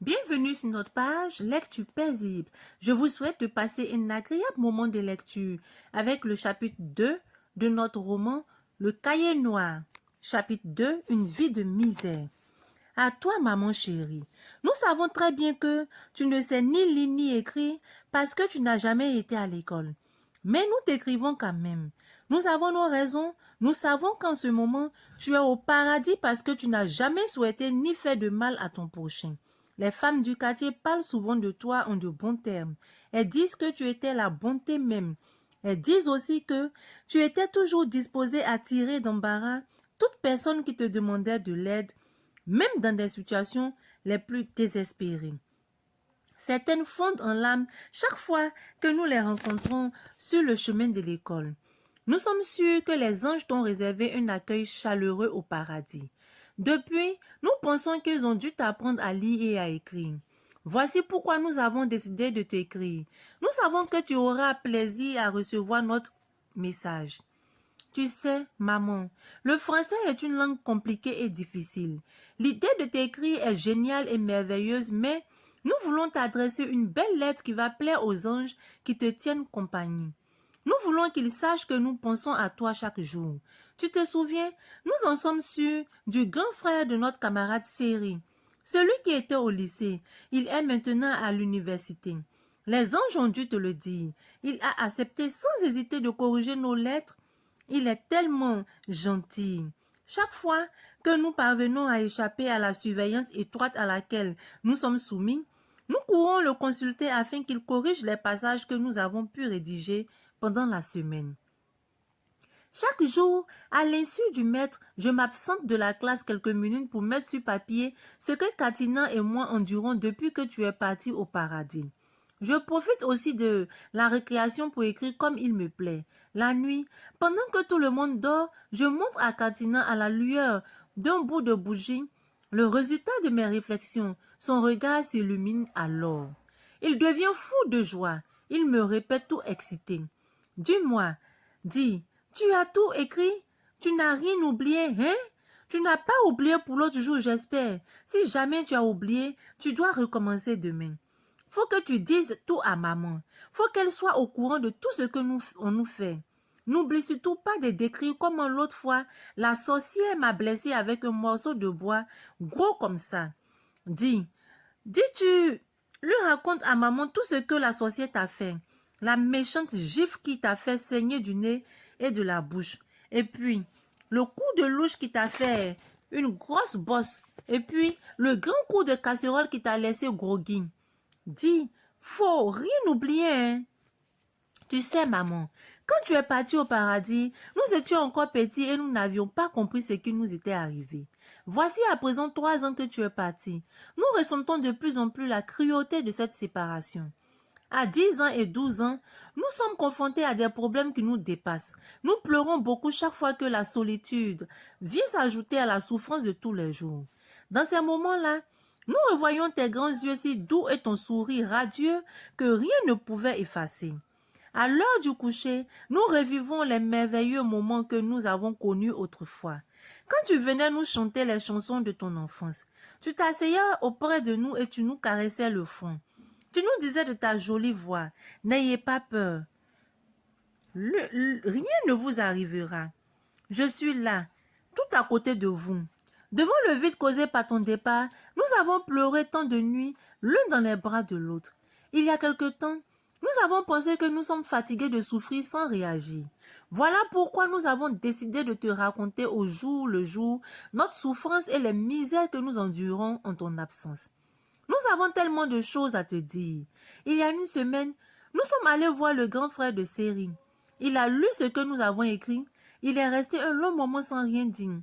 Bienvenue sur notre page Lecture paisible. Je vous souhaite de passer un agréable moment de lecture avec le chapitre 2 de notre roman Le Cahier Noir. Chapitre 2, une vie de misère. À toi, maman chérie, nous savons très bien que tu ne sais ni lire ni écrire parce que tu n'as jamais été à l'école. Mais nous t'écrivons quand même. Nous avons nos raisons. Nous savons qu'en ce moment, tu es au paradis parce que tu n'as jamais souhaité ni fait de mal à ton prochain. Les femmes du quartier parlent souvent de toi en de bons termes. Elles disent que tu étais la bonté même. Elles disent aussi que tu étais toujours disposée à tirer d'embarras toute personne qui te demandait de l'aide, même dans des situations les plus désespérées. Certaines fondent en larmes chaque fois que nous les rencontrons sur le chemin de l'école. Nous sommes sûrs que les anges t'ont réservé un accueil chaleureux au paradis. Depuis, nous pensons qu'ils ont dû t'apprendre à lire et à écrire. Voici pourquoi nous avons décidé de t'écrire. Nous savons que tu auras plaisir à recevoir notre message. Tu sais, maman, le français est une langue compliquée et difficile. L'idée de t'écrire est géniale et merveilleuse, mais nous voulons t'adresser une belle lettre qui va plaire aux anges qui te tiennent compagnie. Nous voulons qu'ils sachent que nous pensons à toi chaque jour. Tu te souviens, nous en sommes sûrs du grand frère de notre camarade Séri. Celui qui était au lycée, il est maintenant à l'université. Les anges ont dû te le dire. Il a accepté sans hésiter de corriger nos lettres. Il est tellement gentil. Chaque fois que nous parvenons à échapper à la surveillance étroite à laquelle nous sommes soumis, nous courons le consulter afin qu'il corrige les passages que nous avons pu rédiger pendant la semaine. Chaque jour, à l'insu du maître, je m'absente de la classe quelques minutes pour mettre sur papier ce que Katina et moi endurons depuis que tu es parti au paradis. Je profite aussi de la récréation pour écrire comme il me plaît. La nuit, pendant que tout le monde dort, je montre à Katina à la lueur d'un bout de bougie le résultat de mes réflexions. Son regard s'illumine alors. Il devient fou de joie. Il me répète tout excité. Dis-moi, dis, tu as tout écrit? Tu n'as rien oublié, hein? Tu n'as pas oublié pour l'autre jour, j'espère. Si jamais tu as oublié, tu dois recommencer demain. Faut que tu dises tout à maman. Faut qu'elle soit au courant de tout ce que on nous fait. N'oublie surtout pas de décrire comment l'autre fois, la sorcière m'a blessé avec un morceau de bois gros comme ça. Tu lui racontes à maman tout ce que la sorcière t'a fait. La méchante gifle qui t'a fait saigner du nez et de la bouche. Et puis, le coup de louche qui t'a fait une grosse bosse. Et puis, le grand coup de casserole qui t'a laissé groggy. Dis, faut rien oublier, hein. Tu sais, maman, quand tu es parti au paradis, nous étions encore petits et nous n'avions pas compris ce qui nous était arrivé. Voici à présent 3 ans que tu es parti. Nous ressentons de plus en plus la cruauté de cette séparation. À 10 ans et 12 ans, nous sommes confrontés à des problèmes qui nous dépassent. Nous pleurons beaucoup chaque fois que la solitude vient s'ajouter à la souffrance de tous les jours. Dans ces moments-là, nous revoyons tes grands yeux si doux et ton sourire radieux que rien ne pouvait effacer. À l'heure du coucher, nous revivons les merveilleux moments que nous avons connus autrefois. Quand tu venais nous chanter les chansons de ton enfance, tu t'asseyais auprès de nous et tu nous caressais le front. Tu nous disais de ta jolie voix, n'ayez pas peur. Rien ne vous arrivera. Je suis là, tout à côté de vous. Devant le vide causé par ton départ, nous avons pleuré tant de nuits, l'un dans les bras de l'autre. Il y a quelque temps, nous avons pensé que nous sommes fatigués de souffrir sans réagir. Voilà pourquoi nous avons décidé de te raconter au jour le jour notre souffrance et les misères que nous endurons en ton absence. Nous avons tellement de choses à te dire. Il y a une semaine, nous sommes allés voir le grand frère de Séri. Il a lu ce que nous avons écrit. Il est resté un long moment sans rien dire.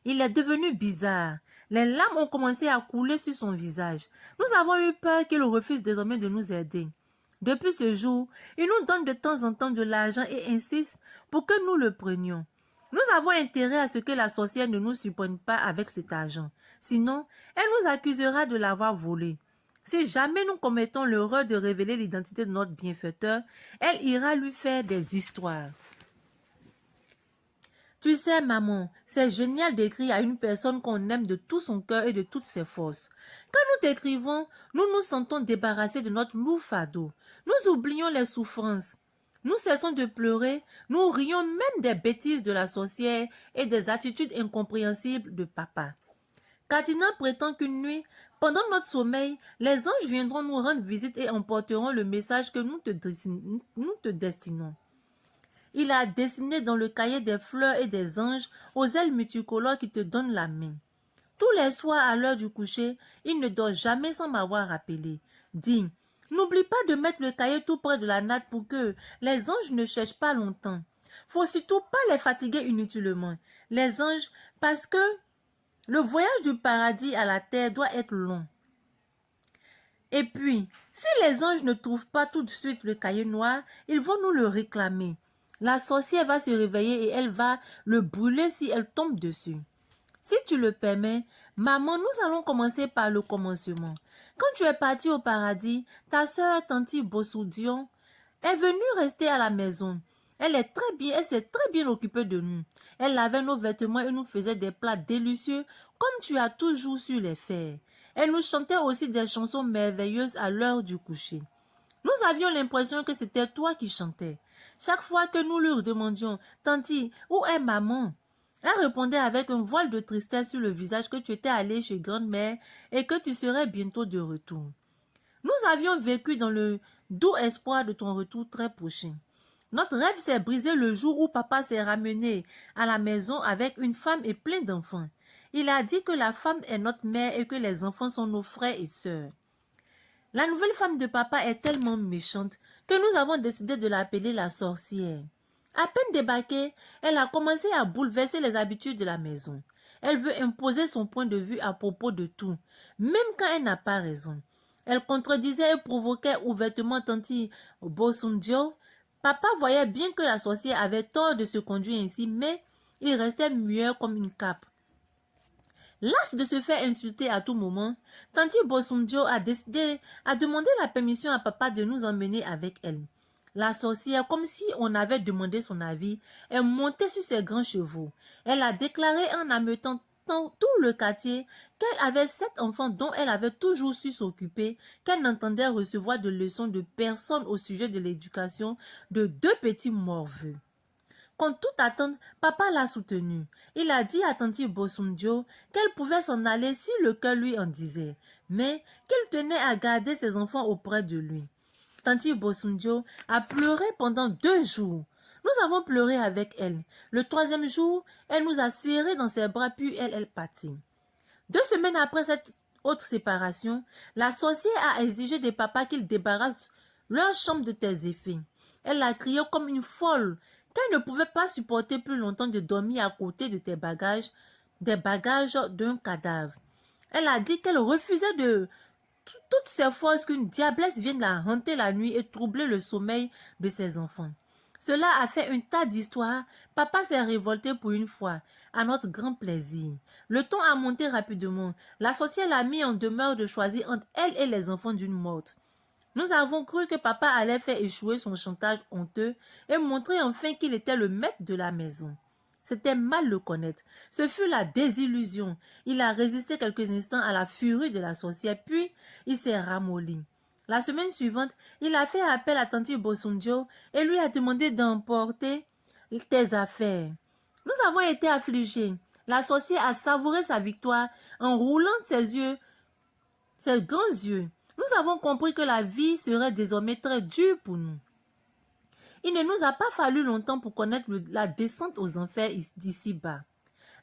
Il est devenu bizarre. Les larmes ont commencé à couler sur son visage. Nous avons eu peur qu'il refuse désormais de nous aider. Depuis ce jour, il nous donne de temps en temps de l'argent et insiste pour que nous le prenions. Nous avons intérêt à ce que la sorcière ne nous surprenne pas avec cet argent. Sinon, elle nous accusera de l'avoir volé. Si jamais nous commettons l'erreur de révéler l'identité de notre bienfaiteur, elle ira lui faire des histoires. Tu sais, maman, c'est génial d'écrire à une personne qu'on aime de tout son cœur et de toutes ses forces. Quand nous t'écrivons, nous nous sentons débarrassés de notre lourd fardeau. Nous oublions les souffrances. Nous cessons de pleurer, nous rions même des bêtises de la sorcière et des attitudes incompréhensibles de papa. Katina prétend qu'une nuit, pendant notre sommeil, les anges viendront nous rendre visite et emporteront le message que nous te destinons. Il a dessiné dans le cahier des fleurs et des anges aux ailes multicolores qui te donnent la main. Tous les soirs à l'heure du coucher, il ne dort jamais sans m'avoir rappelé. Dis, n'oublie pas de mettre le cahier tout près de la natte pour que les anges ne cherchent pas longtemps. Faut surtout pas les fatiguer inutilement. Les anges, parce que le voyage du paradis à la terre doit être long. Et puis, si les anges ne trouvent pas tout de suite le cahier noir, ils vont nous le réclamer. La sorcière va se réveiller et elle va le brûler si elle tombe dessus. Si tu le permets, maman, nous allons commencer par le commencement. Quand tu es partie au paradis, ta sœur Tanti Bossoudion est venue rester à la maison. Elle s'est très bien occupée de nous. Elle lavait nos vêtements et nous faisait des plats délicieux comme tu as toujours su les faire. Elle nous chantait aussi des chansons merveilleuses à l'heure du coucher. Nous avions l'impression que c'était toi qui chantais. Chaque fois que nous lui demandions « Tanti, où est maman ?» Elle répondait avec un voile de tristesse sur le visage que tu étais allé chez grand-mère et que tu serais bientôt de retour. Nous avions vécu dans le doux espoir de ton retour très prochain. Notre rêve s'est brisé le jour où papa s'est ramené à la maison avec une femme et plein d'enfants. Il a dit que la femme est notre mère et que les enfants sont nos frères et sœurs. La nouvelle femme de papa est tellement méchante que nous avons décidé de l'appeler la sorcière. À peine débarquée, elle a commencé à bouleverser les habitudes de la maison. Elle veut imposer son point de vue à propos de tout, même quand elle n'a pas raison. Elle contredisait et provoquait ouvertement Tanti Bosundio. Papa voyait bien que la sorcière avait tort de se conduire ainsi, mais il restait muet comme une cape. Lasse de se faire insulter à tout moment, Tanti Bosundio a demandé la permission à papa de nous emmener avec elle. La sorcière, comme si on avait demandé son avis, est montée sur ses grands chevaux. Elle a déclaré en ameutant tout le quartier qu'elle avait 7 enfants dont elle avait toujours su s'occuper, qu'elle n'entendait recevoir de leçons de personne au sujet de l'éducation de 2 petits morveux. Contre toute attente, papa l'a soutenue. Il a dit à Tanti Bosundio qu'elle pouvait s'en aller si le cœur lui en disait, mais qu'il tenait à garder ses enfants auprès de lui. Tanti Bosundio a pleuré pendant 2 jours. Nous avons pleuré avec elle. Le 3e jour, elle nous a serrés dans ses bras, puis elle partit. 2 semaines après cette autre séparation, la sorcière a exigé de papa qu'il débarrasse leur chambre de tes effets. Elle a crié comme une folle qu'elle ne pouvait pas supporter plus longtemps de dormir à côté de tes bagages, des bagages d'un cadavre. Elle a dit qu'elle refusait de toutes ses forces qu'une diablesse vienne la hanter la nuit et troubler le sommeil de ses enfants. Cela a fait un tas d'histoires. Papa s'est révolté pour une fois, à notre grand plaisir. Le ton a monté rapidement. La sorcière l'a mis en demeure de choisir entre elle et les enfants d'une morte. Nous avons cru que papa allait faire échouer son chantage honteux et montrer enfin qu'il était le maître de la maison. C'était mal le connaître. Ce fut la désillusion. Il a résisté quelques instants à la furie de la sorcière, puis il s'est ramolli. La semaine suivante, il a fait appel à Tanti Bosundio et lui a demandé d'emporter tes affaires. Nous avons été affligés. La sorcière a savouré sa victoire en roulant ses grands yeux. Nous avons compris que la vie serait désormais très dure pour nous. Il ne nous a pas fallu longtemps pour connaître la descente aux enfers d'ici-bas.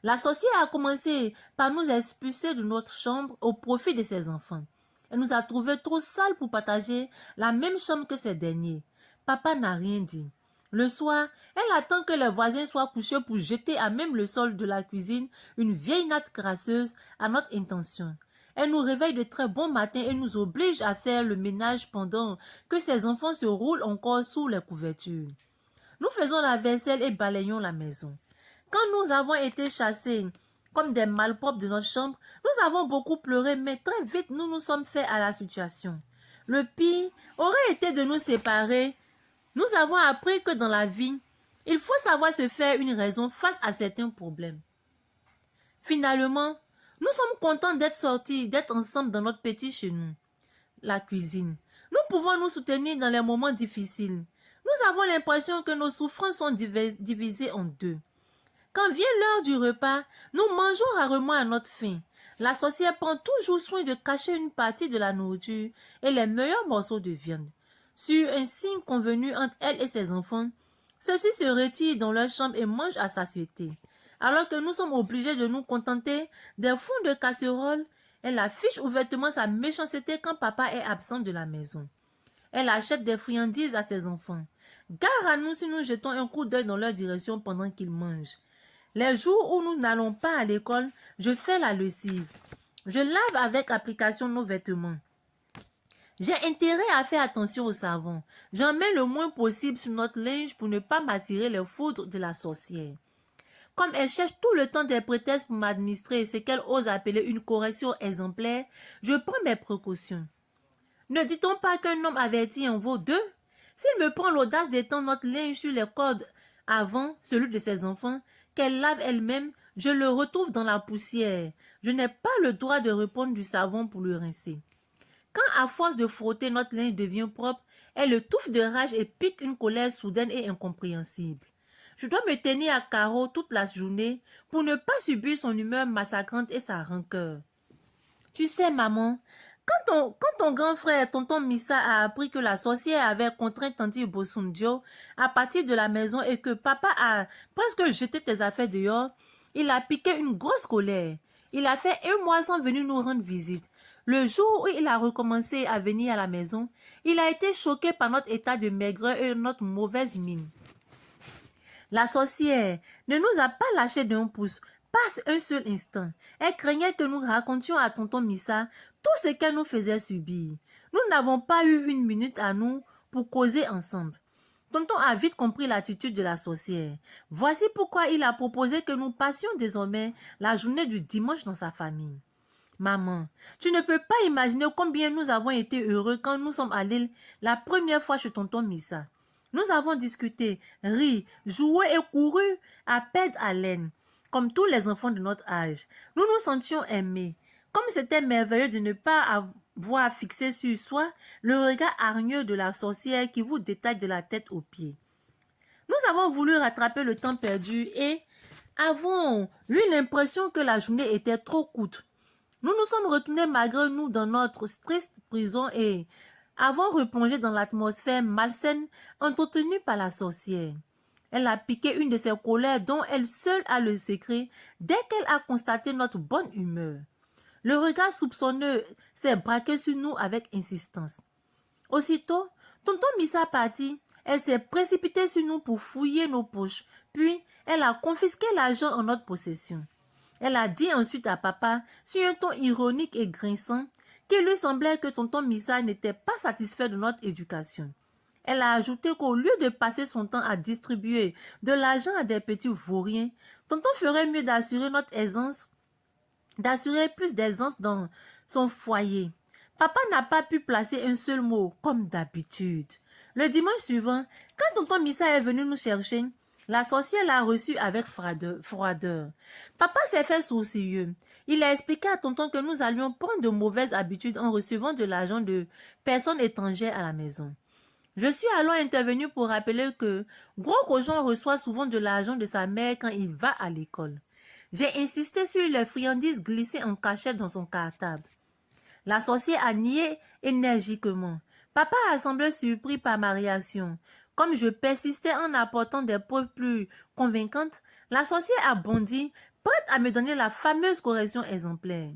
La sorcière a commencé par nous expulser de notre chambre au profit de ses enfants. Elle nous a trouvés trop sales pour partager la même chambre que ces derniers. Papa n'a rien dit. Le soir, elle attend que les voisins soient couchés pour jeter à même le sol de la cuisine une vieille natte crasseuse à notre intention. Elle nous réveille de très bon matin et nous oblige à faire le ménage pendant que ses enfants se roulent encore sous les couvertures. Nous faisons la vaisselle et balayons la maison. Quand nous avons été chassés comme des malpropres de notre chambre, nous avons beaucoup pleuré, mais très vite nous nous sommes faits à la situation. Le pire aurait été de nous séparer. Nous avons appris que dans la vie, Il faut savoir se faire une raison face à certains problèmes. Finalement, nous sommes contents d'être sortis, d'être ensemble dans notre petit chez nous, la cuisine. Nous pouvons nous soutenir dans les moments difficiles. Nous avons l'impression que nos souffrances sont divisées en deux. Quand vient l'heure du repas, nous mangeons rarement à notre faim. La sorcière prend toujours soin de cacher une partie de la nourriture et les meilleurs morceaux de viande. Sur un signe convenu entre elle et ses enfants, ceux-ci se retirent dans leur chambre et mangent à satiété. Alors que nous sommes obligés de nous contenter des fonds de casserole, elle affiche ouvertement sa méchanceté quand papa est absent de la maison. Elle achète des friandises à ses enfants. Gare à nous si nous jetons un coup d'œil dans leur direction pendant qu'ils mangent. Les jours où nous n'allons pas à l'école, je fais la lessive. Je lave avec application nos vêtements. J'ai intérêt à faire attention au savon. J'en mets le moins possible sur notre linge pour ne pas m'attirer les foudres de la sorcière. Comme elle cherche tout le temps des prétextes pour m'administrer ce qu'elle ose appeler une correction exemplaire, je prends mes précautions. Ne dit-on pas qu'un homme averti en vaut deux? S'il me prend l'audace d'étendre notre linge sur les cordes avant celui de ses enfants, qu'elle lave elle-même, je le retrouve dans la poussière. Je n'ai pas le droit de répondre du savon pour le rincer. Quand à force de frotter notre linge devient propre, elle le touffe de rage et pique une colère soudaine et incompréhensible. Je dois me tenir à carreau toute la journée pour ne pas subir son humeur massacrante et sa rancœur. Tu sais, maman, quand ton grand frère, tonton Missa, a appris que la sorcière avait contraint Tanti Bosundio à partir de la maison et que papa a presque jeté tes affaires dehors, il a piqué une grosse colère. Il a fait un mois sans venir nous rendre visite. Le jour où il a recommencé à venir à la maison, il a été choqué par notre état de maigreur et notre mauvaise mine. La sorcière ne nous a pas lâché d'un pouce, pas un seul instant. Elle craignait que nous racontions à tonton Missa tout ce qu'elle nous faisait subir. Nous n'avons pas eu une minute à nous pour causer ensemble. Tonton a vite compris l'attitude de la sorcière. Voici pourquoi il a proposé que nous passions désormais la journée du dimanche dans sa famille. Maman, tu ne peux pas imaginer combien nous avons été heureux quand nous sommes allés la première fois chez tonton Missa. Nous avons discuté, ri, joué et couru à perdre haleine, comme tous les enfants de notre âge. Nous nous sentions aimés. Comme c'était merveilleux de ne pas avoir fixé sur soi le regard hargneux de la sorcière qui vous détache de la tête aux pieds. Nous avons voulu rattraper le temps perdu et avons eu l'impression que la journée était trop courte. Nous nous sommes retournés malgré nous dans notre triste prison et avons replongé dans l'atmosphère malsaine entretenue par la sorcière. Elle a piqué une de ses colères dont elle seule a le secret dès qu'elle a constaté notre bonne humeur. Le regard soupçonneux s'est braqué sur nous avec insistance. Aussitôt, tonton Missa partit, elle s'est précipitée sur nous pour fouiller nos poches, puis elle a confisqué l'argent en notre possession. Elle a dit ensuite à papa, sur un ton ironique et grinçant, qu'il lui semblait que tonton Missa n'était pas satisfait de notre éducation. Elle a ajouté qu'au lieu de passer son temps à distribuer de l'argent à des petits vauriens, tonton ferait mieux d'assurer plus d'aisance dans son foyer. Papa n'a pas pu placer un seul mot, comme d'habitude. Le dimanche suivant, quand tonton Missa est venu nous chercher, la sorcière l'a reçu avec froideur. Papa s'est fait sourcilleux. Il a expliqué à tonton que nous allions prendre de mauvaises habitudes en recevant de l'argent de personnes étrangères à la maison. Je suis alors intervenue pour rappeler que Gros Cochon reçoit souvent de l'argent de sa mère quand il va à l'école. J'ai insisté sur les friandises glissées en cachette dans son cartable. La sorcière a nié énergiquement. Papa a semblé surpris par ma réaction. Comme je persistais en apportant des preuves plus convaincantes, la sorcière a bondi, prête à me donner la fameuse correction exemplaire.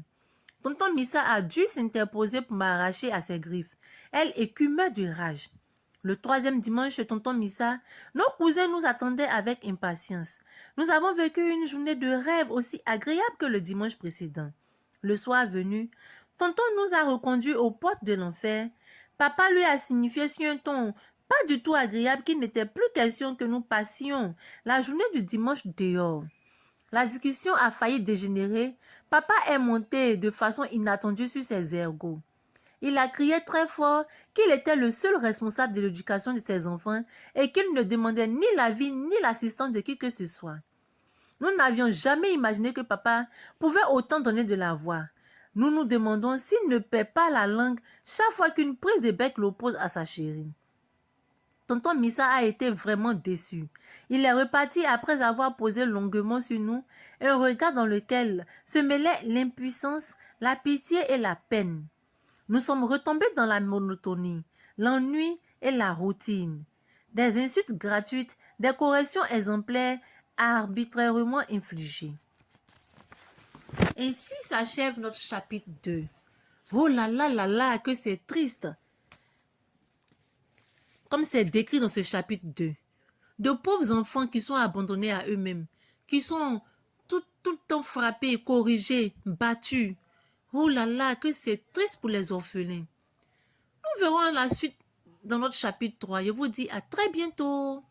Tonton Missa a dû s'interposer pour m'arracher à ses griffes. Elle écumait de rage. Le troisième dimanche chez tonton Missa, nos cousins nous attendaient avec impatience. Nous avons vécu une journée de rêve aussi agréable que le dimanche précédent. Le soir venu, tonton nous a reconduits aux portes de l'enfer. Papa lui a signifié sur un ton pas du tout agréable qu'il n'était plus question que nous passions la journée du dimanche dehors. La discussion a failli dégénérer. Papa est monté de façon inattendue sur ses ergots. Il a crié très fort qu'il était le seul responsable de l'éducation de ses enfants et qu'il ne demandait ni l'avis ni l'assistance de qui que ce soit. Nous n'avions jamais imaginé que papa pouvait autant donner de la voix. Nous nous demandons s'il ne perd pas la langue chaque fois qu'une prise de bec l'oppose à sa chérie. Tonton Missa a été vraiment déçu. Il est reparti après avoir posé longuement sur nous un regard dans lequel se mêlaient l'impuissance, la pitié et la peine. Nous sommes retombés dans la monotonie, l'ennui et la routine. Des insultes gratuites, des corrections exemplaires arbitrairement infligées. Ainsi s'achève notre chapitre 2. Oh là là là là, que c'est triste! Comme c'est décrit dans ce chapitre 2. De pauvres enfants qui sont abandonnés à eux-mêmes, qui sont tout le temps frappés, corrigés, battus. Oh là là, que c'est triste pour les orphelins. Nous verrons la suite dans notre chapitre 3. Je vous dis à très bientôt.